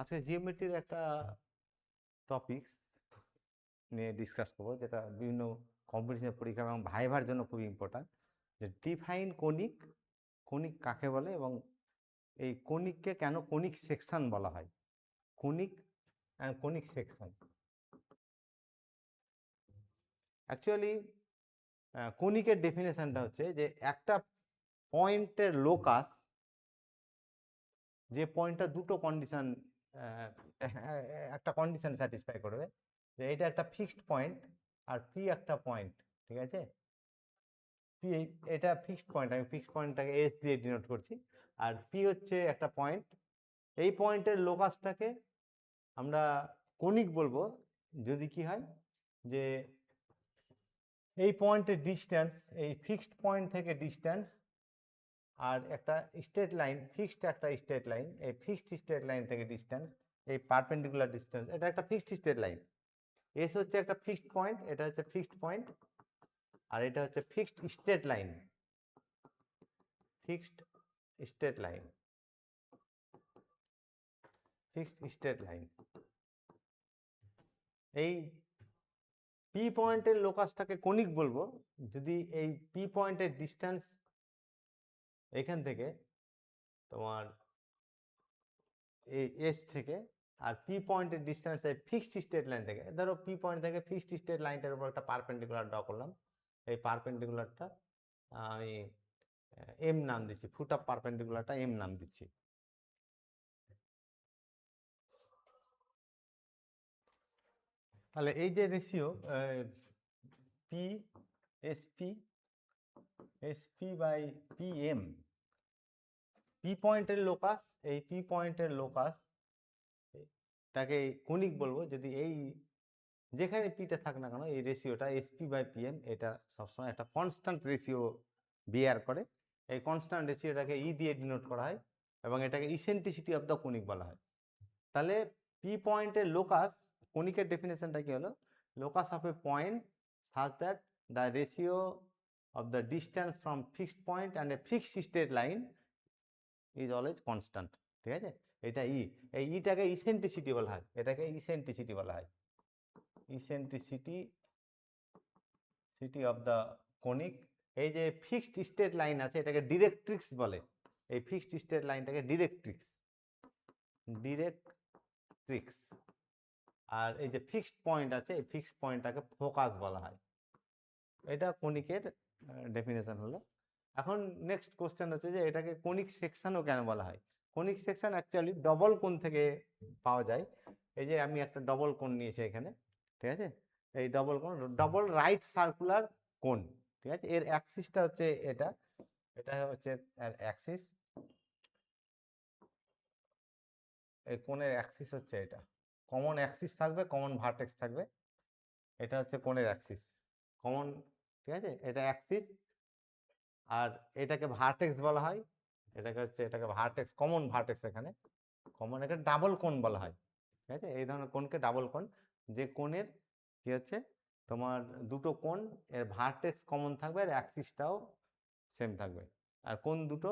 আজকে জিওমেট্রির একটা টপিক নিয়ে ডিসকাস করবো, যেটা বিভিন্ন কম্পিটিশনের পরীক্ষা এবং ভাইভার জন্য খুব ইম্পর্ট্যান্ট। যে ডিফাইন কনিক, কনিক কাকে বলে এবং এই কনিককে কেন কনিক সেকশন বলা হয়। Conic and conic section actually কনিকের ডেফিনেশনটা হচ্ছে যে একটা পয়েন্টের লোকাস, যে পয়েন্টটা দুটো কন্ডিশন, একটা কন্ডিশন স্যাটিসফাই করবে, যে এটা একটা ফিক্সড পয়েন্ট আর পি একটা পয়েন্ট, ঠিক আছে। পি এটা ফিক্সড পয়েন্ট, আমি ফিক্সড পয়েন্টটাকে এস দিয়ে ডিনোট করছি, আর পি হচ্ছে একটা পয়েন্ট। এই পয়েন্টের লোকাসটাকে আমরা কনিক বলবো যদি কি হয় যে এই পয়েন্টের ডিস্টেন্স, এই ফিক্সড পয়েন্ট থেকে ডিস্টেন্স আর একটা স্ট্রেট লাইন, ফিক্সড একটা স্ট্রেট লাইন, এই ফিক্সড স্ট্রেট লাইন থেকে ডিস্টেন্স, এই পারপেন্ডিকুলার ডিস্টেন্স, এটা একটা ফিক্সড স্ট্রেট লাইন। এস হচ্ছে একটা ফিক্সড পয়েন্ট, এটা হচ্ছে ফিক্সড পয়েন্ট, আর এটা হচ্ছে fixed straight line, fixed straight line, fixed straight line. এই পি পয়েন্টের লোকাসটাকে কনিক বলবো যদি এই পি পয়েন্টের ডিস্টেন্স এখান থেকে তোমার এই এস থেকে, আর পি পয়েন্টের ডিস্টেন্স এই ফিক্সড স্ট্রেট লাইন থেকে, ধরো পি পয়েন্ট থেকে ফিক্সড স্ট্রেট লাইনটার উপর একটা পারপেন্ডিকুলার ড্র করলাম, এই পারপেন্ডিকুলারটা আমি এম নাম দিচ্ছি, ফুট অফ পারপেন্ডিকুলারটা এম নাম দিচ্ছি। তাহলে এই যে ratio P SP, SP by P M, P পয়েন্টের লোকাস, এই পি পয়েন্টের লোকাস টাকে কনিক বলবো যদি এই যেখানে পিটা থাক না কেন এই রেশিওটা এসপি বাই পিএম এটা সবসময় একটা কনস্ট্যান্ট রেশিও বিয়ার করে। এই কনস্ট্যান্ট রেশিওটাকে ই দিয়ে ডিনোট করা হয় এবং এটাকে ইসেন্ট্রিসিটি অফ দ্য কনিক বলা হয়। তাহলে পি পয়েন্টের লোকাস, কনিকের ডেফিনেশনটা কি হলো, locus of A point such that the ratio of the distance from fixed point and a fixed straight line is always constant, ঠিক আছে। এটা ই, এই ইটাকে ইসেন্ট্রিসিটি বলা হয়, এটাকে ইসেন্ট্রিসিটি বলা হয়, ইসেন্ট্রিসিটি অফ দ্য কনিক। এই যে ফিক্সড স্ট্রেট লাইন আছে এটাকে ডিরেক্ট্রিক্স বলে, এই ফিক্সড স্ট্রেট লাইনটাকে ডিরেক্ট্রিক্স, ডিরেক্ট্রিক্স। আর এই যে ফিক্সড পয়েন্ট আছে এই ফিক্সড পয়েন্টটাকে ফোকাস বলা হয়। এটা কনিকের ডেফিনেশন হলো। এখন নেক্সট কোশ্চেন হচ্ছে যে এটাকে কনিক সেকশনও কেন বলা হয়। কনিক সেকশন অ্যাকচুয়ালি ডবল কোণ থেকে পাওয়া যায়। এই যে আমি একটা ডবল কোণ নিয়েছি এখানে, ঠিক আছে। এই ডবল কোণ, ডবল রাইট সার্কুলার কোণ, ঠিক আছে। এর অ্যাক্সিসটা হচ্ছে এটা, এটা হচ্ছে এর অ্যাক্সিস, এই কোণের অ্যাক্সিস হচ্ছে এটা, কমন অ্যাক্সিস থাকবে, কমন ভার্টেক্স থাকবে, এটা হচ্ছে কোণের অ্যাক্সিস কমন, ঠিক আছে। এটা অ্যাক্সিস আর এটাকে ভার্টেক্স বলা হয়, এটাকে ভার্টেক্স, কমন ভার্টেক্স, এখানে কমন, এখানে ডাবল কোণ বলা হয়, ঠিক আছে। এই ধরনের কোণকে ডাবল কোণ, যে কোণের কি হচ্ছে তোমার দুটো কোণ এর ভার্টেক্স কমন থাকবে আর অ্যাক্সিসটাও সেম থাকবে, আর কোণ দুটো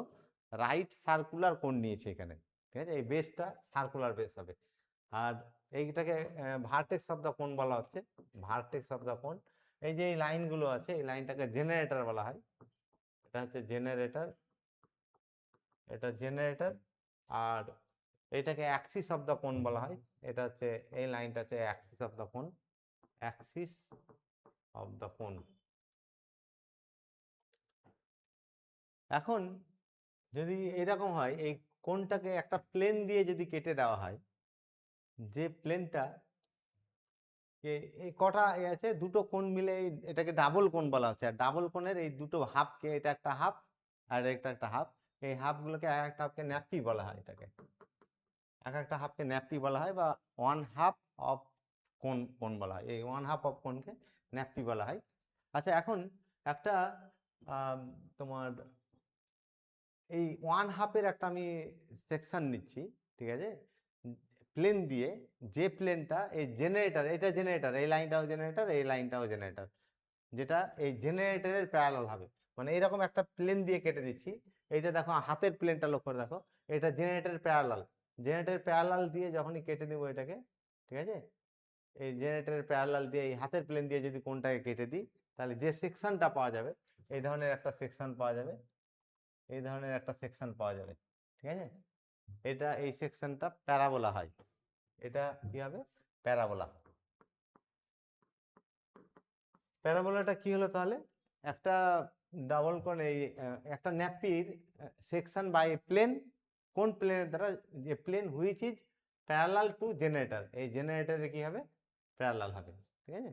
রাইট সার্কুলার কোণ নিয়েছে এখানে, ঠিক আছে। এই বেসটা সার্কুলার বেস হবে, আর এইটাকে ভার্টেক্স অফ দ্য কোণ বলা হচ্ছে, ভার্টেক্স অফ দ্য কোণ। এই যে এই লাইনগুলো আছে এই লাইনটাকে জেনারেটর বলা হয়, এটা হচ্ছে জেনারেটর, এটা জেনারেটর। আর এটাকে অ্যাক্সিস অফ দ্য কোণ বলা হয়, এটা হচ্ছে এই লাইনটা হচ্ছে অ্যাক্সিস অফ দ্য কোণ, অ্যাক্সিস অফ দ্য কোণ। এখন যদি এরকম হয়, এই কোণটাকে একটা প্লেন দিয়ে যদি কেটে দেওয়া হয়, যে প্লেনটা এই কটা এ আছে, দুটো কোণ মিলে এটাকে ডাবল কোণ বলা হচ্ছে, আর ডাবল কোণের এই দুটো হাফকে, এটা একটা হাফ আর এটা একটা হাফ, এই হাফগুলোকে এক একটা হাফকে ন্যাপি বলা হয়, এটাকে এক একটা হাফকে ন্যাপি বলা হয়, বা ওয়ান হাফ অফ কোণ কোণ বলা হয়, এই ওয়ান হাফ অফ কোণকে ন্যাপি বলা হয়। আচ্ছা, এখন একটা তোমার এই ওয়ান হাফের একটা আমি সেকশন নিচ্ছি, ঠিক আছে, প্লেন দিয়ে, যে প্লেনটা এই জেনারেটর, এটা জেনারেটর, এই লাইনটাও জেনারেটর, এই লাইনটাও জেনারেটর, যেটা এই জেনারেটরের প্যারালাল হবে, মানে এরকম একটা প্লেন দিয়ে কেটে দিচ্ছি। এইটা দেখো হাতের প্লেনটা লক্ষ্য করে দেখো, এটা জেনারেটরের প্যারালাল, জেনারেটরের প্যারালাল দিয়ে যখনই কেটে দেবো এটাকে, ঠিক আছে, এই জেনারেটরের প্যারালাল দিয়ে এই হাতের প্লেন দিয়ে যদি কোনটাকে কেটে দিই, তাহলে যে সেকশনটা পাওয়া যাবে, এই ধরনের একটা সেকশন পাওয়া যাবে, এই ধরনের একটা সেকশন পাওয়া যাবে, ঠিক আছে। এটা এই সেকশনটা প্যারাবোলা হয়, এটা কি হবে, প্যারাবোলা। প্যারাবোলাটা কি হলো তাহলে, একটা ডাবল কোণ, এই একটা ন্যাপির সেকশন বাই প্লেন, কোন প্লেনের দ্বারা, যে plane which is parallel to generator, এই জেনারেটরে কি হবে, প্যারালাল হবে, ঠিক আছে।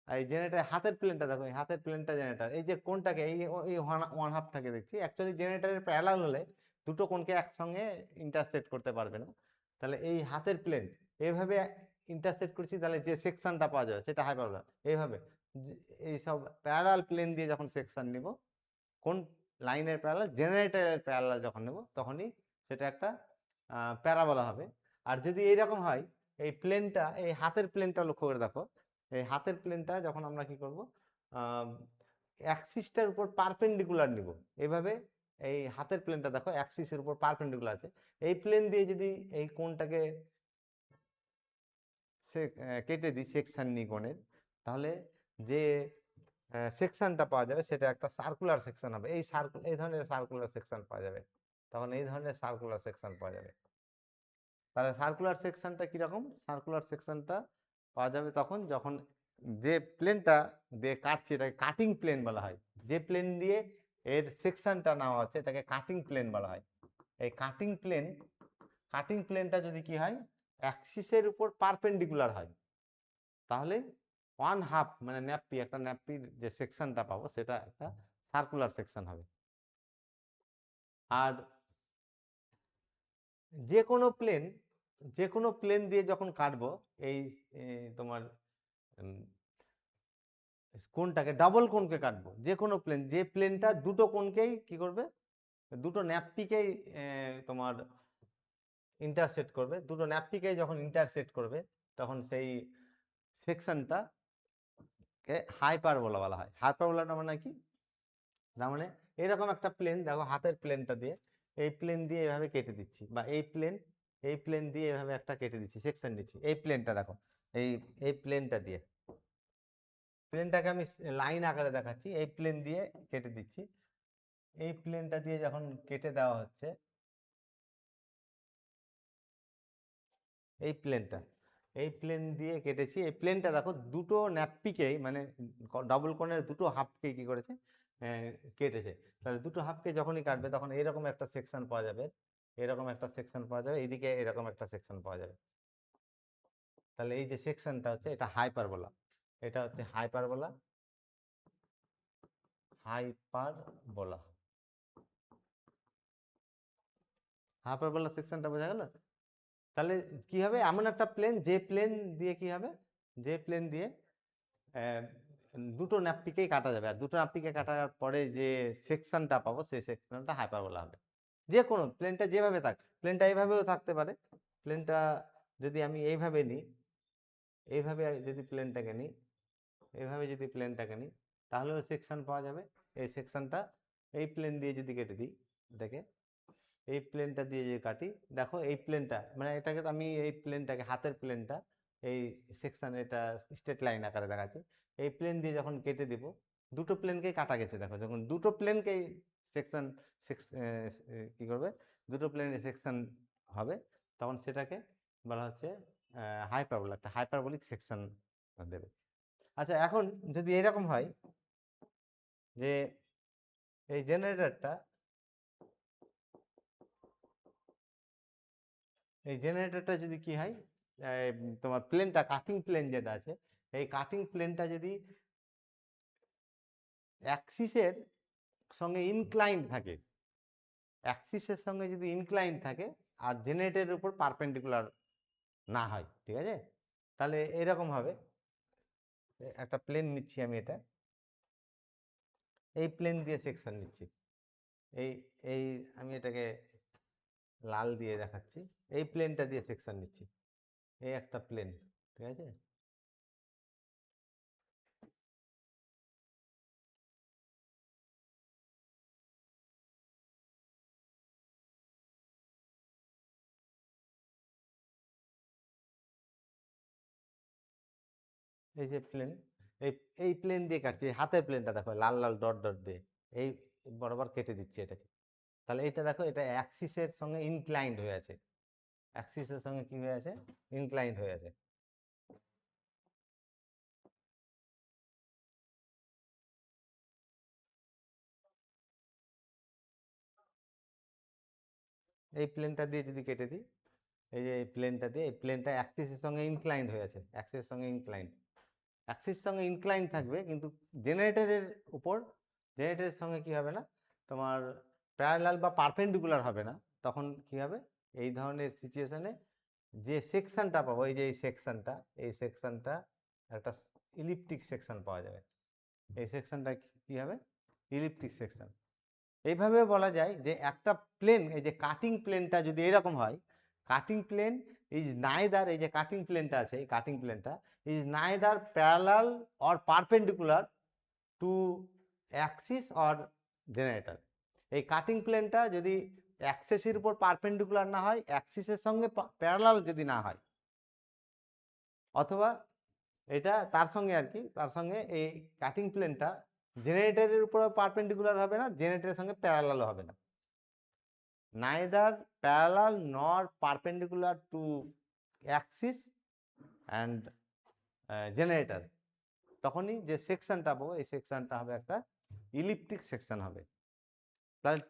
আর এই জেনারেটর হাতের প্লেনটা দেখো, এই হাতের প্লেনটা জেনারেটর, এই যে কোনটাকে এই ওয়ান হাফটাকে দেখছি, অ্যাকচুয়ালি জেনারেটরের প্যারালাল হলে দুটো কোণকে একসঙ্গে ইন্টারসেক্ট করতে পারবে না, তাহলে এই হাতের প্লেন এইভাবে ইন্টারসেক্ট করছি, তাহলে যে সেকশনটা পাওয়া যাবে সেটা হাইপারবোলা। এইভাবে এই সব প্যারালাল প্লেন দিয়ে যখন সেকশন নিব, কোন লাইনের প্যারালাল, জেনারেটরের প্যারালাল যখন নেব, তখনই সেটা একটা প্যারাবোলা হবে। আর যদি এইরকম হয়, এই প্লেনটা, এই হাতের প্লেনটা লক্ষ্য করে দেখো, এই হাতের প্লেনটা যখন আমরা কি করব, অ্যাক্সিসটার উপর পারপেন্ডিকুলার নিব, এইভাবে এই হাতের প্লেনটা দেখো অ্যাক্সিসের উপর পারপেন্ডিকুলার আছে, এই প্লেন দিয়ে যদি এই কোণটাকে কেটে দিই, সেকশন নিই কোণের, তাহলে যে সেকশনটা পাওয়া যাবে সেটা একটা সার্কুলার সেকশন হবে, এই ধরনের সার্কুলার সেকশন পাওয়া যাবে, তখন এই ধরনের সার্কুলার সেকশন পাওয়া যাবে। তাহলে সার্কুলার সেকশনটা কিরকম, সার্কুলার সেকশনটা পাওয়া যাবে তখন যখন যে প্লেনটা দিয়ে কাটছে এটাকে কাটিং প্লেন বলা হয়, যে প্লেন দিয়ে এর সেকশনটা নেওয়া হচ্ছে এটাকে কাটিং প্লেন বলা হয়। এই কাটিং প্লেনটা যদি কি হয়, অ্যাক্সিসের উপর পারপেন্ডিকুলার হয়, তাহলে ওয়ান হাফ মানে একটা ন্যাপির যে সেকশনটা পাবো সেটা একটা সার্কুলার সেকশন হবে। আর যে কোনো প্লেন দিয়ে যখন কাটবো, এই তোমার কোনটাকে, ডাবল কোণকে কাটবো, যে কোনো প্লেন, যে প্লেনটা দুটো কোণকেই কি করবে, দুটো ন্যাপপিকেই তোমার ইন্টারসেক্ট করবে, দুটো ন্যাপপিকেই যখন ইন্টারসেক্ট করবে, তখন সেই সেকশনটা হাইপারবোলা বলা হয়। হাইপারবোলাটা মানে কি, তার মানে এরকম একটা প্লেন দেখো, হাতের প্লেনটা দিয়ে, এই প্লেন দিয়ে এভাবে কেটে দিচ্ছি, বা এই প্লেন দিয়ে এভাবে একটা কেটে দিচ্ছি, সেকশন দিচ্ছি, এই প্লেনটা দেখো, এই এই প্লেনটা দিয়ে, প্লেনটাকে আমি লাইন আকারে দেখাচ্ছি, এই প্লেন দিয়ে কেটে দিচ্ছি, এই প্লেনটা দিয়ে যখন কেটে দেওয়া হচ্ছে, এই প্লেনটা, এই প্লেন দিয়ে কেটেছি, এই প্লেনটা দেখো দুটো ন্যাপপিকেই মানে ডাবল কোণের দুটো হাফকে কি করেছে, কেটেছে। তাহলে দুটো হাফকে যখনই কাটবে তখন এরকম একটা সেকশন পাওয়া যাবে, এরকম একটা সেকশন পাওয়া যাবে, এইদিকে এরকম একটা সেকশন পাওয়া যাবে। তাহলে এই যে সেকশনটা হচ্ছে এটা হাইপারবোলা, এটা হচ্ছে হাইপারবোলা, হাইপারবোলা, হাইপারবোলা সেকশনটা বোঝা গেল। তাহলে কি হবে, এমন একটা প্লেন, যে প্লেন দিয়ে কি হবে, যে প্লেন দিয়ে দুটো ন্যাপপিকেই কাটা যাবে, আর দুটো ন্যাপপিকে কাটার পরে যে সেকশনটা পাবো সেই সেকশনটা হাইপারবোলা হবে। যে কোনো প্লেনটা যেভাবে থাক, প্লেনটা এইভাবেও থাকতে পারে, প্লেনটা যদি আমি এইভাবে নিই, এইভাবে যদি প্লেনটাকে নিই, এইভাবে যদি প্লেনটাকে নিই, তাহলেও সেকশন পাওয়া যাবে। এই সেকশনটা এই প্লেন দিয়ে যদি কেটে দিই এটাকে, এই প্লেনটা দিয়ে যে কাটি, দেখো এই প্লেনটা মানে এটাকে তো আমি এই প্লেনটাকে, হাতের প্লেনটা, এই সেকশন, এটা স্ট্রেট লাইন আকারে দেখাচ্ছি, এই প্লেন দিয়ে যখন কেটে দিব, দুটো প্লেনকেই কাটা গেছে দেখো, যখন দুটো প্লেনকেই সেকশন কি করবে, দুটো প্লেনের সেকশন হবে, তখন সেটাকে বলা হচ্ছে হাইপারবোলা, একটা হাইপারবোলিক সেকশন দেবে। আচ্ছা, এখন যদি এরকম হয় যে এই জেনারেটরটা, এই জেনারেটরটা যদি কি হয়, তোমার প্লেনটা, কাটিং প্লেন যেটা আছে, এই কাটিং প্লেনটা যদি অ্যাক্সিসের সঙ্গে ইনক্লাইন্ড থাকে, অ্যাক্সিসের সঙ্গে যদি ইনক্লাইন্ড থাকে, আর জেনারেটরের উপর পারপেন্ডিকুলার না হয়, ঠিক আছে, তাহলে এরকম হবে, একটা প্লেন নিচ্ছি আমি, এটা এই প্লেন দিয়ে সেকশন নিচ্ছি, এই এই আমি এটাকে লাল দিয়ে দেখাচ্ছি, এই প্লেনটা দিয়ে সেকশন নিচ্ছি, এই একটা প্লেন, ঠিক আছে। এই যে প্লেন, এই এই প্লেন দিয়ে কাটছি, হাতের প্লেনটা দেখো লাল লাল ডট ডট দিয়ে এই বরাবর কেটে দিচ্ছি এটাকে। তাহলে এটা দেখো, এটা অ্যাক্সিসের সঙ্গে ইনক্লাইন্ড হয়ে আছে, অ্যাক্সিসের সঙ্গে কি হয়ে আছে, ইনক্লাইন্ড হয়ে আছে। এই প্লেনটা দিয়ে যদি কেটে দিই, এই যে এই প্লেনটা দিয়ে, এই প্লেনটা অ্যাক্সিসের সঙ্গে ইনক্লাইন্ড হয়ে আছে, অ্যাক্সিসের সঙ্গে ইনক্লাইন্ড, অ্যাক্সিস সঙ্গে ইনক্লাইন্ড থাকবে, কিন্তু জেনারেটরের উপর, জেনারেটরের সঙ্গে কি হবে না, তোমার প্যারালাল বা পারপেন্ডিকুলার হবে না। তখন কি হবে, এই ধরনের সিচুয়েশনে যে সেকশনটা পাবো, এই যে এই সেকশনটা, এই সেকশনটা একটা ইলিপ্টিক সেকশন পাওয়া যাবে। এই সেকশনটা কি হবে, ইলিপ্টিক সেকশন। এইভাবে বলা যায় যে একটা প্লেন, এই যে কাটিং প্লেনটা যদি এরকম হয়, কাটিং প্লেন ইজ নাইদার, এই যে কাটিং প্লেনটা আছে, এই কাটিং প্লেনটা is neither parallel or perpendicular to Axis or generator. এই কাটিং প্লেনটা যদি অ্যাক্সিসের উপর পারপেন্ডিকুলার না হয়, অ্যাক্সিসের সঙ্গে প্যারালাল যদি না হয়, অথবা এটা তার সঙ্গে আর কি, তার সঙ্গে এই কাটিং প্লেনটা জেনারেটরের উপর পারপেন্ডিকুলার হবে না, জেনারেটরের সঙ্গে প্যারালালও হবে না, neither parallel nor perpendicular to axis and generator, তখনই যে সেকশনটা পাবো, এই সেকশনটা হবে একটা ইলিপ্টিক সেকশন হবে। তাহলে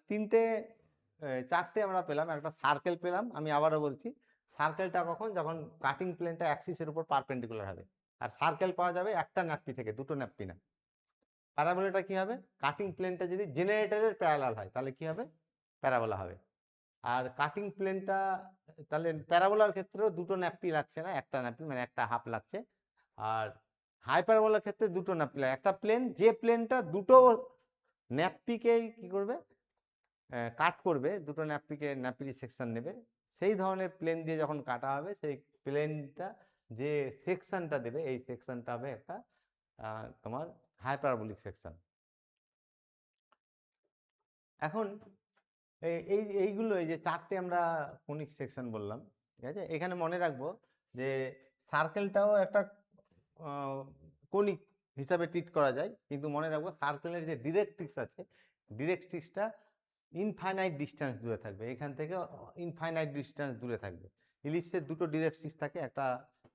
চারটে আমরা পেলাম, একটা সার্কেল পেলাম, আমি আবারও বলছি, সার্কেলটা কখন, যখন কাটিং প্লেনটা অ্যাক্সিসের উপর পারপেন্ডিকুলার হবে। আর সার্কেল পাওয়া যাবে একটা ন্যাপ্পি থেকে, দুটো ন্যাপ্পি না। প্যারাবোলাটা কি হবে, কাটিং প্লেনটা যদি জেনারেটরের প্যারালাল হয় তাহলে কি হবে, প্যারাবোলা হবে। আর কাটিং প্লেনটা, তাহলে প্যারাবোলার ক্ষেত্রেও দুটো ন্যাপ্পি লাগছে না, একটা ন্যাপ্পি, মানে একটা হাফ লাগছে। আর হাইপারবোলার ক্ষেত্রে দুটো ন্যাপ্পি লাগে। একটা প্লেন, যে প্লেনটা দুটো ন্যাপ্পিকে কি করবে, কাট করবে, দুটো ন্যাপ্পিকে, ন্যাপ্পির সেকশন নেবে, সেই ধরনের প্লেন দিয়ে যখন কাটা হবে, সেই প্লেনটা যে সেকশনটা দেবে, এই সেকশনটা হবে একটা তোমার হাইপারবোলিক সেকশন। এখন এইগুলো, এই যে চারটে আমরা কনিক সেকশন বললাম, ঠিক আছে, এখানে মনে রাখবো যে সার্কেলটাও একটা কনিক হিসাবে ট্রিট করা যায়, কিন্তু মনে রাখবো সার্কেলের যে ডিরেক্ট্রিক্স আছে, ডিরেক্ট্রিক্সটা ইনফাইনাইট ডিস্টেন্স দূরে থাকবে, এখান থেকে ইনফাইনাইট ডিস্টেন্স দূরে থাকবে। ইলিপসের দুটো ডিরেক্ট্রিক্স থাকে, একটা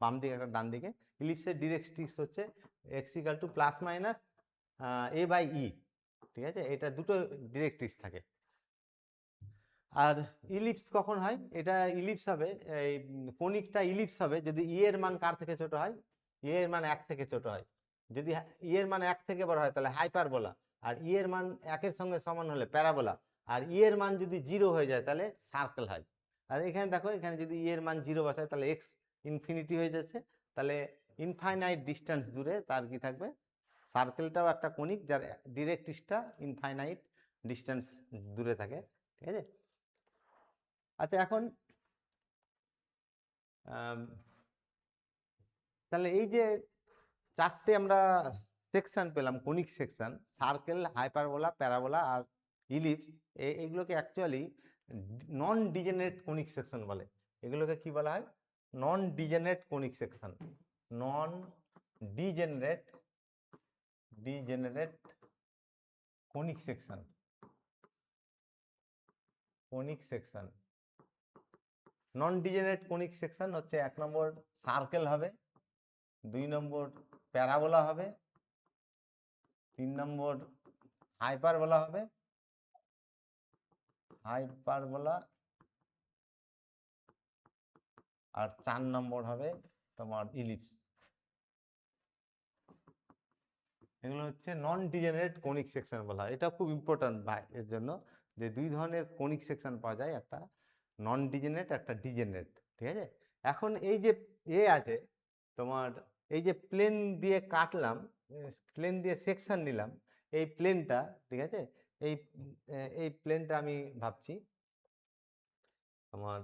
বাম দিকে একটা ডান দিকে। ইলিপসের ডিরেক্ট্রিক্স হচ্ছে x equal to plus minus a by e, ঠিক আছে, এটা দুটো ডিরেক্ট্রিক্স থাকে। আর ইলিপস কখন হয়, এটা ইলিপস হবে, এই কনিকটা ইলিপস হবে যদি ই এর মান কার থেকে ছোট হয়, ই এর মান 1 থেকে ছোট হয়। যদি ই এর মান 1 থেকে বড় হয় তাহলে হাইপারবোলা, আর ই এর মান 1 এর সঙ্গে সমান হলে প্যারাবোলা, আর ই এর মান যদি 0 হয়ে যায় তাহলে সার্কেল হয়। আর এখানে দেখো, এখানে যদি ই এর মান 0 বসায় তাহলে এক্স ইনফিনিটি হয়ে যাচ্ছে, তাহলে ইনফাইনাইট ডিস্টেন্স দূরে তার কি থাকবে, সার্কেলটাও একটা কনিক যার ডিরেক্ট্রিক্সটা ইনফাইনাইট ডিস্টেন্স দূরে থাকে, ঠিক আছে। আচ্ছা, এখন তাহলে এই যে চারটে আমরা সেকশন পেলাম, conic section, circle, hyperbola, parabola আর ইলিপস, এইগুলোকে actually non degenerate conic section বলে। এগুলোকে কি বলা হয়, non degenerate conic section, non degenerate conic section, conic section. Non degenerate conic section হচ্ছে 1 নম্বর সার্কেল হবে, 2 নম্বর প্যারাবোলা হবে, 3 নম্বর হাইপারবোলা হবে, হাইপারবোলা, আর 4 নম্বর হবে তোমার ইলিপস। এগুলো হচ্ছে নন ডিজেনারেট কনিক সেকশন বলা হয়। এটা খুব ইম্পর্টেন্ট ভাই এর জন্য, যে দুই ধরনের কনিক সেকশন পাওয়া যায়, একটা নন ডিজেনারেট, একটা ডিজেনারেট, ঠিক আছে। এখন এই যে আছে তোমার, এই যে প্লেন দিয়ে কাটলাম, প্লেন দিয়ে সেকশন নিলাম, এই প্লেনটা, ঠিক আছে, এই এই প্লেনটা আমি ভাবছি আমার,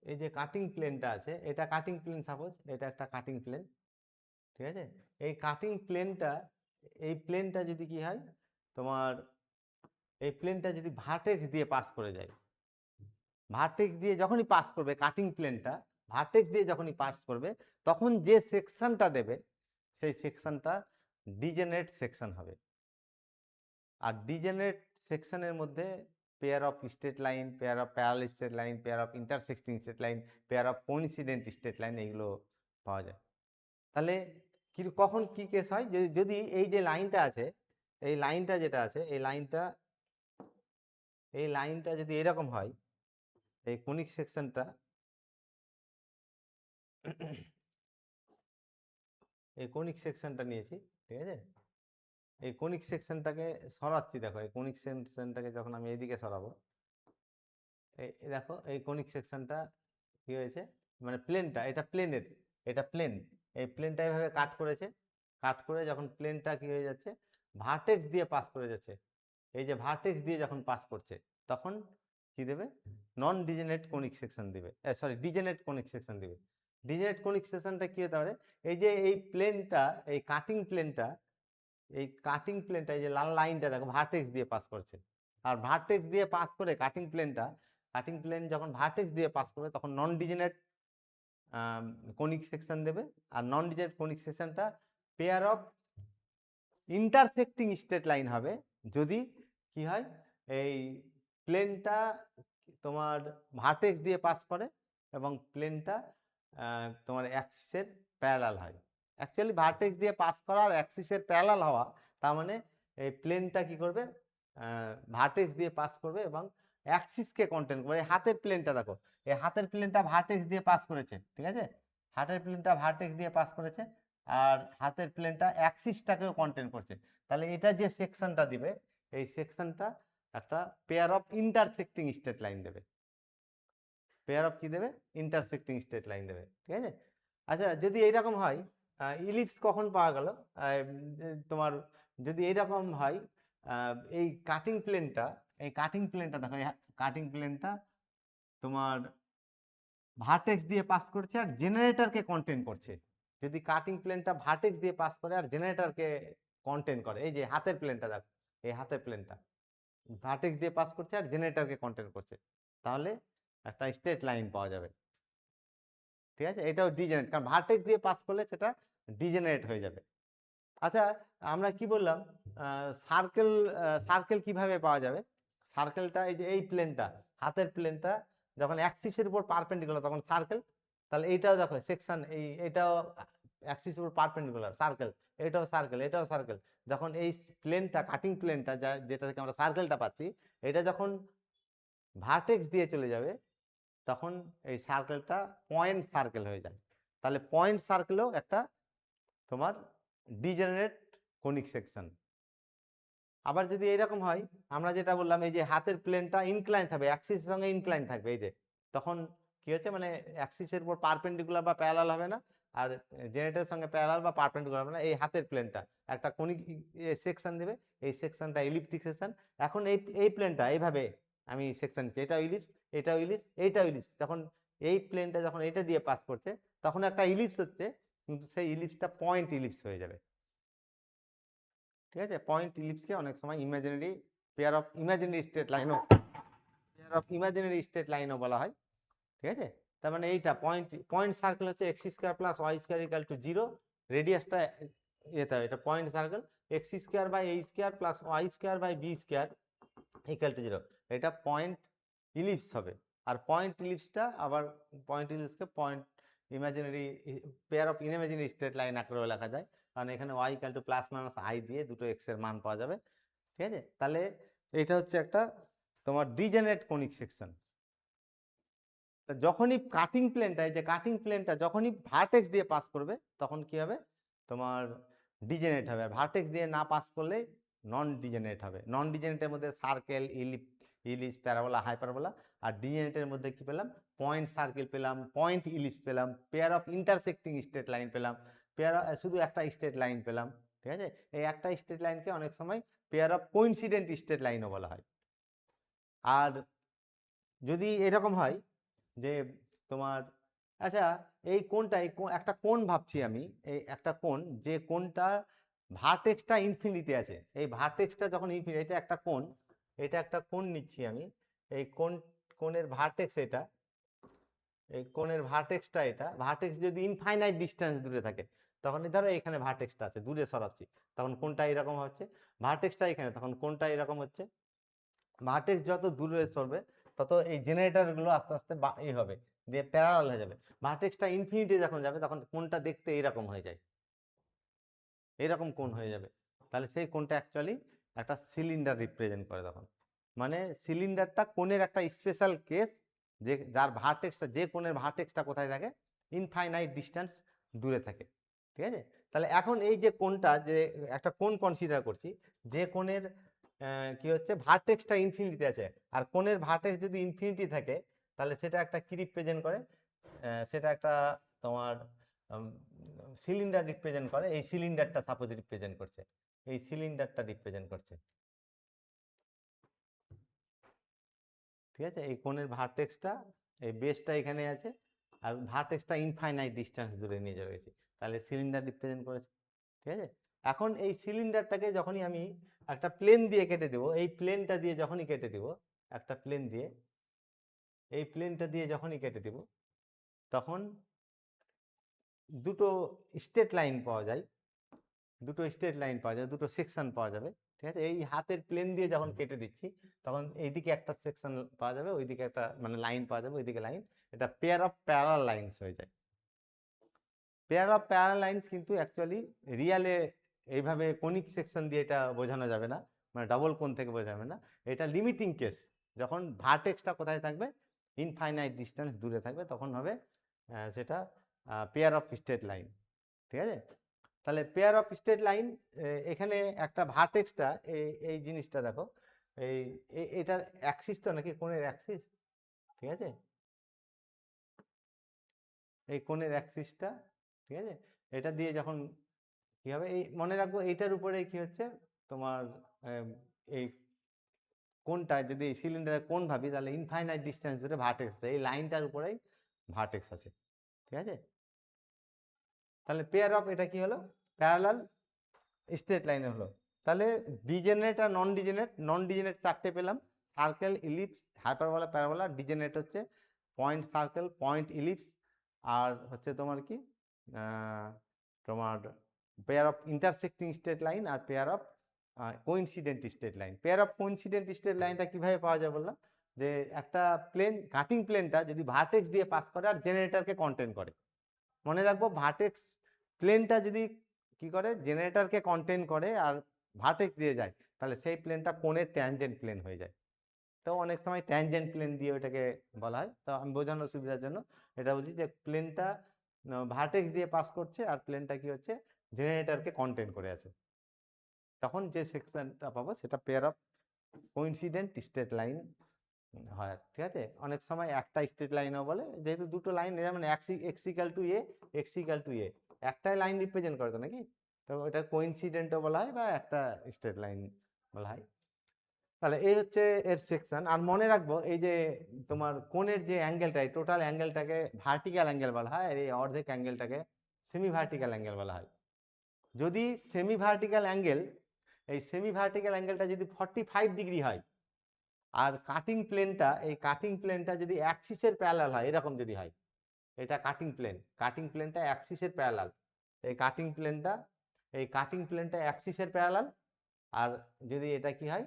এই যে কাটিং প্লেনটা আছে, এটা কাটিং প্লেন, সাপোজ এটা একটা কাটিং প্লেন, ঠিক আছে। এই কাটিং প্লেনটা, এই প্লেনটা যদি কি হয় তোমার, এই প্লেনটা যদি ভার্টেক্স দিয়ে পাস করে যায়, ভার্টেক্স দিয়ে যখনই পাস করবে কাটিং প্লেনটা, ভার্টেক্স দিয়ে যখনই পাস করবে তখন যে সেকশনটা দেবে সেই সেকশনটা ডিজেনারেট সেকশন হবে। আর ডিজেনারেট সেকশনের মধ্যে pair of straight line, pair of parallel straight line, pair of intersecting straight line, pair of coincident straight line, এইগুলো পাওয়া যায়। তাহলে কখন কি কেস হয়, যদি এই যে লাইনটা আছে, এই লাইনটা যেটা আছে, এই লাইনটা যদি এরকম হয়, এই কোনিক সেকশনটা এই কোনিক সেকশনটা নিয়েছি, ঠিক আছে, এই কোনিক সেকশনটাকে সরাচ্ছি। দেখো এই কোনিক সেকশনটাকে যখন আমি এইদিকে সরাবো, এই দেখো এই কোনিক সেকশনটা কি হয়েছে, মানে প্লেনটা, এটা প্লেন, এই প্লেনটা এইভাবে কাট করেছে, কাট করে যখন প্লেনটা কি হয়ে যাচ্ছে, ভার্টেক্স দিয়ে পাস করে যাচ্ছে, এই যে ভার্টেক্স দিয়ে যখন পাস করছে তখন কি দেবে, নন ডিজেনারেট কোনিক সেকশন দিবে, সরি ডিজেনারেট কোনিক সেকশন দিবে। ডিজেনারেট কোনিক সেকশনটা কি হতে পারে, এই যে এই প্লেনটা, এই কাটিং প্লেনটা, এই যে লাল লাইনটা দেখো ভার্টেক্স দিয়ে পাস করছে, আর ভার্টেক্স দিয়ে পাস করে কাটিং প্লেন যখন ভার্টেক্স দিয়ে পাস করবে তখন নন ডিজেনারেট কোনিক সেকশন দেবে। আর নন ডিজেনারেট কোনিক সেকশনটা pair of intersecting straight line হবে যদি কি হয়, এই প্লেনটা তোমার ভার্টেক্স দিয়ে পাস করে এবং প্লেনটা তোমার অ্যাক্সিসের প্যারালাল হয়। অ্যাকচুয়ালি ভার্টেক্স দিয়ে পাস করা আর অ্যাক্সিসের প্যারালাল হওয়া, তার মানে এই প্লেনটা কি করবে, ভার্টেক্স দিয়ে পাস করবে এবং অ্যাক্সিসকে কন্টেন্ট করবে। এই হাতের প্লেনটা দেখো, এই হাতের প্লেনটা ভার্টেক্স দিয়ে পাস করেছে, ঠিক আছে, হাতের প্লেনটা ভার্টেক্স দিয়ে পাস করেছে, আর হাতের প্লেনটা অ্যাক্সিসটাকেও কন্টেন্ট করছে। তাহলে এটা যে সেকশনটা দিবে, এই সেকশনটা একটা pair of intersecting straight line দেবে, পেয়ার অফ কি দেবে, ইন্টারসেক্টিং স্ট্রেট লাইন দেবে, ঠিক আছে। আচ্ছা, যদি এইরকম হয়, ইলিপস কখন পাওয়া গেল, তোমার যদি এইরকম হয়, এই কাটিং প্লেনটা দেখো, কাটিং প্লেনটা তোমার ভার্টেক্স দিয়ে পাস করছে আর জেনারেটরকে কন্টেন্ট করছে। যদি কাটিং প্লেনটা ভার্টেক্স দিয়ে পাস করে আর জেনারেটরকে কন্টেন্ট করে, এই যে হাতের প্লেনটা দেখো, এই হাতের প্লেনটা ভার্টেক্স দিয়ে পাস করছে আর জেনারেটরকে কন্টেন্ট করছে, তাহলে একটা স্ট্রেট লাইন পাওয়া যাবে, ঠিক আছে। এটাও ডিজেনারেট, কারণ ভার্টেক্স দিয়ে পাস করলে সেটা ডিজেনারেট হয়ে যাবে। আচ্ছা, আমরা কি বললাম, সার্কেল, সার্কেল কিভাবে পাওয়া যাবে, সার্কেলটা এই যে এই প্লেনটা, হাতের প্লেনটা যখন অ্যাক্সিসের উপর পারপেন্ডিকুলার তখন সার্কেল। তাহলে এইটাও দেখো সেকশন, এটাও অ্যাক্সিসের উপর পারপেন্ডিকুলার, সার্কেল, এটাও সার্কেল, এটাও সার্কেল। যখন এই প্লেনটা, কাটিং প্লেনটা যেটা থেকে আমরা সার্কেলটা পাচ্ছি, এটা যখন ভার্টেক্স দিয়ে চলে যাবে তখন এই সার্কেলটা পয়েন্ট সার্কেল হয়ে যায়। তাহলে পয়েন্ট সার্কেলও একটা তোমার ডিজেনারেট কোনিক সেকশন। আবার যদি এরকম হয়, আমরা যেটা বললাম, এই যে হাতের প্লেনটা ইনক্লাইন থাকবে, অ্যাক্সিসের সঙ্গে ইনক্লাইন থাকবে, এই যে তখন কি হচ্ছে, মানে অ্যাক্সিসের উপর পারপেন্ডিকুলার বা প্যারালাল হবে না, আর জেনারেটরের সঙ্গে প্যারালাল বা পারপেন্ডিকুলার হবে না। এই হাতের প্লেনটা একটা কোনিক সেকশন দেবে, এই সেকশনটা ইলিপ্টিক সেকশন। এখন এই প্লেনটা এইভাবে আমি সেকশন নিচ্ছি, এটাও ইলিপস, এটাও ইলিপস, এইটাও ইলিপস। যখন এই প্লেনটা যখন এটা দিয়ে পাস করছে তখন একটা ইলিপস হচ্ছে, কিন্তু সেই ইলিপসটা পয়েন্ট ইলিপস হয়ে যাবে, ঠিক আছে। পয়েন্ট ইলিপসকে অনেক সময় imaginary pair of imaginary straight লাইনও বলা হয়, ঠিক আছে। তার মানে এইটা পয়েন্ট সার্কেল হচ্ছে x square plus y square equal to 0, রেডিয়াসটা এটা এটা point circle, x square by a square plus y square by b square equal to 0, এটা পয়েন্ট ইলিপস হবে। আর পয়েন্ট ইলিপসটা আবার পয়েন্ট ইলিপসকে point imaginary pair of imaginary straight line আকারেও লেখা যায়, কারণ এখানে Y equal to plus minus I দিয়ে দুটো এক্স এর মান পাওয়া যাবে, ঠিক আছে। তাহলে এটা হচ্ছে একটা তোমার ডিজেনারেট কোনিক সেকশন। যখনই কাটিং প্লেনটা যখনই ভার্টেক্স দিয়ে পাস করবে তখন কি হবে, তোমার ডিজেনারেট হবে। আর ভার্টেক্স দিয়ে না পাস করলে নন ডিজেনারেট হবে। নন ডিজেনারেটের মধ্যে সার্কেল, ইলিপস, প্যারাবোলা, হাইপারবোলা। আর ডিজেনারেটের মধ্যে কি পেলাম, পয়েন্ট সার্কেল পেলাম, পয়েন্ট ইলিপস পেলাম, pair of intersecting straight line পেলাম, শুধু একটা স্ট্রেট লাইন পেলাম, ঠিক আছে। এই একটা স্ট্রেট লাইনকে অনেক সময় পেয়ার অফ কোইন্সিডেন্ট স্ট্রেট লাইনও বলা হয়। আর যদি এরকম হয় যে তোমার, আচ্ছা এই কোণটা, একটা কোণ ভাবছি আমি, এই একটা কোণ, যে কোণটা ভার্টেক্সটা ইনফিনিটি আছে, এই ভার্টেক্সটা যখন ইনফিনিটি, এটা একটা কোণ, এটা একটা কোণ নিচ্ছি আমি, এই কোণের ভার্টেক্স এটা, এই কোণের ভার্টেক্সটা, এটা ভার্টেক্স যদি ইনফাইনাইট ডিস্টেন্স দূরে থাকে, তখন ধরো এখানে ভার্টেক্সটা আছে, দূরে সরাচ্ছি, তখন কোনটা এরকম হচ্ছে, ভার্টেক্সটা এখানে, তখন কোনটা এরকম হচ্ছে। ভার্টেক্স যত দূরে সরবে তত এই জেনারেটরগুলো আস্তে আস্তে হবে, দিয়ে প্যারালাল হয়ে যাবে। ভার্টেক্সটা ইনফিনিটি যখন যাবে তখন কোনটা দেখতে এরকম হয়ে যায়, এরকম কোণ হয়ে যাবে। তাহলে সেই কোণটা অ্যাকচুয়ালি একটা সিলিন্ডার রিপ্রেজেন্ট করে তখন। মানে সিলিন্ডারটা কোণের একটা স্পেশাল কেস, যে যার ভার্টেক্সটা, যে কোণের ভার্টেক্সটা কোথায় থাকে, ইনফাইনাইট ডিস্টেন্স দূরে থাকে। ঠিক আছে, তাহলে এখন এই যে কোণটা, যে একটা কোণ কনসিডার করছি, যে কোণের কি হচ্ছে ভার্টেক্সটা ইনফিনিটিতে আছে, আর কোণের ভার্টেক্স যদি ইনফিনিটি থাকে, তাহলে সেটা একটা কি রিপ্রেজেন্ট করে, সেটা একটা তোমার সিলিন্ডার রিপ্রেজেন্ট করে। এই সিলিন্ডারটা সাপোজ রিপ্রেজেন্ট করছে, এই সিলিন্ডারটা রিপ্রেজেন্ট করছে। ঠিক আছে, এই কোণের ভার্টেক্সটা, এই বেসটা এখানে আছে, আর ভার্টেক্সটা ইনফাইনাইট ডিস্টেন্স দূরে নিয়ে যাওয়া হয়েছে, তাহলে সিলিন্ডার রিপ্রেজেন্ট করেছে। ঠিক আছে, এখন এই সিলিন্ডারটাকে যখনই আমি একটা প্লেন দিয়ে কেটে দেবো, এই প্লেনটা দিয়ে যখনই কেটে দেবো, একটা প্লেন দিয়ে, এই প্লেনটা দিয়ে যখনই কেটে দেবো, তখন দুটো স্ট্রেট লাইন পাওয়া যায়, দুটো স্ট্রেট লাইন পাওয়া যাবে, দুটো সেকশন পাওয়া যাবে। ঠিক আছে, এই হাতের প্লেন দিয়ে যখন কেটে দিচ্ছি, তখন এইদিকে একটা সেকশন পাওয়া যাবে, ওইদিকে একটা মানে লাইন পাওয়া যাবে, ওইদিকে লাইন, এটা পেয়ার অফ প্যারালাল লাইন্স হয়ে যায়। পেয়ার অফ প্যারালাল লাইন্স কিন্তু অ্যাকচুয়ালি রিয়ালে এইভাবে কনিক সেকশন দিয়ে এটা বোঝানো যাবে না, মানে ডাবল কোণ থেকে বোঝাবে না, এটা লিমিটিং কেস। যখন ভার্টেক্সটা কোথায় থাকবে, ইনফাইনাইট ডিস্টেন্স দূরে থাকবে, তখন হবে সেটা পেয়ার অফ স্ট্রেট লাইন। ঠিক আছে, তাহলে পেয়ার অফ স্ট্রেট লাইন, এখানে একটা ভার্টেক্সটা, এই জিনিসটা দেখো, এই এটার অ্যাক্সিস তো নাকি কোণের অ্যাক্সিস। ঠিক আছে, এই কোণের অ্যাক্সিসটা, ঠিক আছে, এটা দিয়ে যখন কি হবে, এই মনে রাখবো এইটার উপরে কি হচ্ছে তোমার, এই কোণটা যদি সিলিন্ডারের কোণ ভাবি, তাহলে ইনফাইনাইট ডিস্টেন্স ধরে ভার্টেক্স, এই লাইনটার উপরেই ভার্টেক্স আছে। ঠিক আছে, তাহলে পেয়ার অফ এটা কি হলো, প্যারালাল স্ট্রেট লাইনে হলো। তাহলে ডিজেনারেট আর নন ডিজেনারেট, নন ডিজেনারেট চারটে পেলাম, circle, ellipse, hyperbola, parabola. Degenerate হচ্ছে পয়েন্ট সার্কেল, পয়েন্ট ইলিপস, আর হচ্ছে তোমার কি তোমার pair of intersecting straight line, আর pair of coincident straight line. Pair of coincident straight লাইনটা কিভাবে পাওয়া যায় বললাম, যে একটা প্লেন, কাটিং প্লেনটা যদি ভার্টেক্স দিয়ে পাস করে আর জেনারেটরকে কন্টেন্ট করে, মনে রাখবো ভার্টেক্স প্লেনটা যদি কি করে, জেনারেটরকে কন্টেন্ট করে আর ভার্টেক্স দিয়ে যায়, তাহলে সেই প্লেনটা কোণের ট্যানজেন্ট প্লেন হয়ে যায়। তো অনেক সময় ট্যানজেন্ট প্লেন দিয়ে ওটাকে বলা হয়। তো আমি বোঝানোর সুবিধার জন্য এটা বলছি, যে প্লেনটা ভার্টেক্স দিয়ে পাস করছে আর প্লেনটা কি হচ্ছে, জেনারেটরকে কন্টেন্ট করে আছে, তখন যে সেকশনটা পাবো সেটা pair of coincident straight line হয়। ঠিক আছে, অনেক সময় একটা স্ট্রেট লাইনও বলে, যেহেতু দুটো লাইন, যেমন x equal to a, x equal to a, একটাই লাইন রিপ্রেজেন্ট করে তো নাকি, তো ওটা কোইন্সিডেন্টও বলা হয় বা একটা স্ট্রেট লাইন বলা হয়। তাহলে এই হচ্ছে এর সেকশন। আর মনে রাখবো এই যে তোমার কোণের যে অ্যাঙ্গেলটা, এই টোটাল অ্যাঙ্গেলটাকে ভার্টিক্যাল অ্যাঙ্গেল বলা হয়, আর এই অর্ধেক অ্যাঙ্গেলটাকে সেমি ভার্টিক্যাল অ্যাঙ্গেল বলা হয়। যদি সেমি ভার্টিক্যাল অ্যাঙ্গেল, এই সেমি ভার্টিক্যাল অ্যাঙ্গেলটা যদি 45 ডিগ্রি হয়, আর কাটিং প্লেনটা, এই কাটিং প্লেনটা যদি অ্যাক্সিসের প্যারালাল হয়, এরকম যদি হয়, এটা কাটিং প্লেন, কাটিং প্লেনটা অ্যাক্সিসের প্যারালাল, এই কাটিং প্লেনটা, এই কাটিং প্লেনটা অ্যাক্সিসের প্যারালাল, আর যদি এটা কি হয়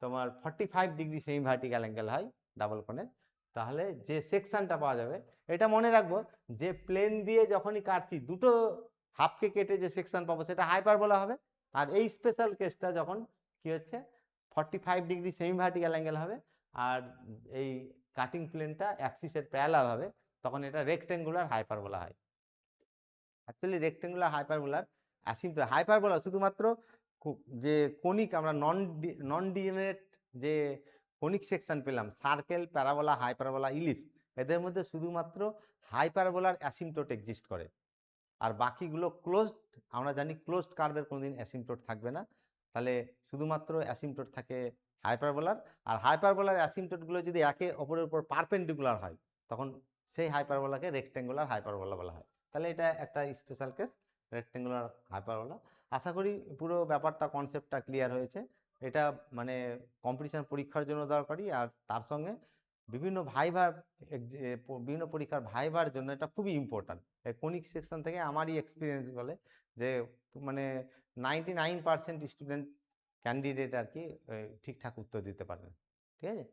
তোমার 45 ডিগ্রি সেমি ভার্টিক্যাল অ্যাঙ্গেল হয় ডাবল কোণের, তাহলে যে সেকশনটা পাওয়া যাবে, এটা মনে রাখবো, যে প্লেন দিয়ে যখনই কাটছি দুটো হাফকে কেটে যে সেকশন পাবো সেটা হাইপারবোলা হবে। আর এই স্পেশাল কেসটা যখন কি হচ্ছে 45 ডিগ্রি সেমি ভার্টিক্যাল অ্যাঙ্গেল হবে, আর এই কাটিং প্লেনটা অ্যাক্সিসের প্যারালাল হবে, তখন এটা রেক্টেঙ্গুলার হাইপারবোলা হয়। অ্যাকচুয়ালি রেক্টেঙ্গুলার হাইপারবোলার অ্যাসিম্পটল, হাইপারবোলা শুধুমাত্র যে কনিক, আমরা নন ডিজেনারেট যে কনিক সেকশন পেলাম, সার্কেল, প্যারাবোলা, হাইপারবোলা, ইলিপস, এদের মধ্যে শুধুমাত্র হাইপারবোলার অ্যাসিম্পটোট এক্সিস্ট করে, আর বাকিগুলো ক্লোজড। আমরা জানি ক্লোজড কার্ভের কোনোদিন অ্যাসিম্পটোট থাকবে না, তাহলে শুধুমাত্র অ্যাসিম্পটোট থাকে হাইপারবোলার। আর হাইপারবোলার অ্যাসিম্পটোটগুলো যদি একে অপরের উপর পারপেন্ডিকুলার হয়, তখন সেই হাইপারবোলাকে রেক্টেঙ্গুলার হাইপারবোলা বলা হয়। তাহলে এটা একটা স্পেশাল কেস, রেক্টেঙ্গুলার হাইপারবোলা। আশা করি পুরো ব্যাপারটা, কনসেপ্টটা ক্লিয়ার হয়েছে। এটা মানে কম্পিটিশন পরীক্ষার জন্য দরকারি, আর তার সঙ্গে বিভিন্ন ভাইভা বিভিন্ন পরীক্ষার ভাইভার জন্য এটা খুবই ইম্পর্ট্যান্ট। এই কনিক সেকশন থেকে আমারই এক্সপিরিয়েন্স বলে যে মানে 99% স্টুডেন্ট ক্যান্ডিডেট আর কি ঠিকঠাক উত্তর দিতে পারে না, ঠিক আছে।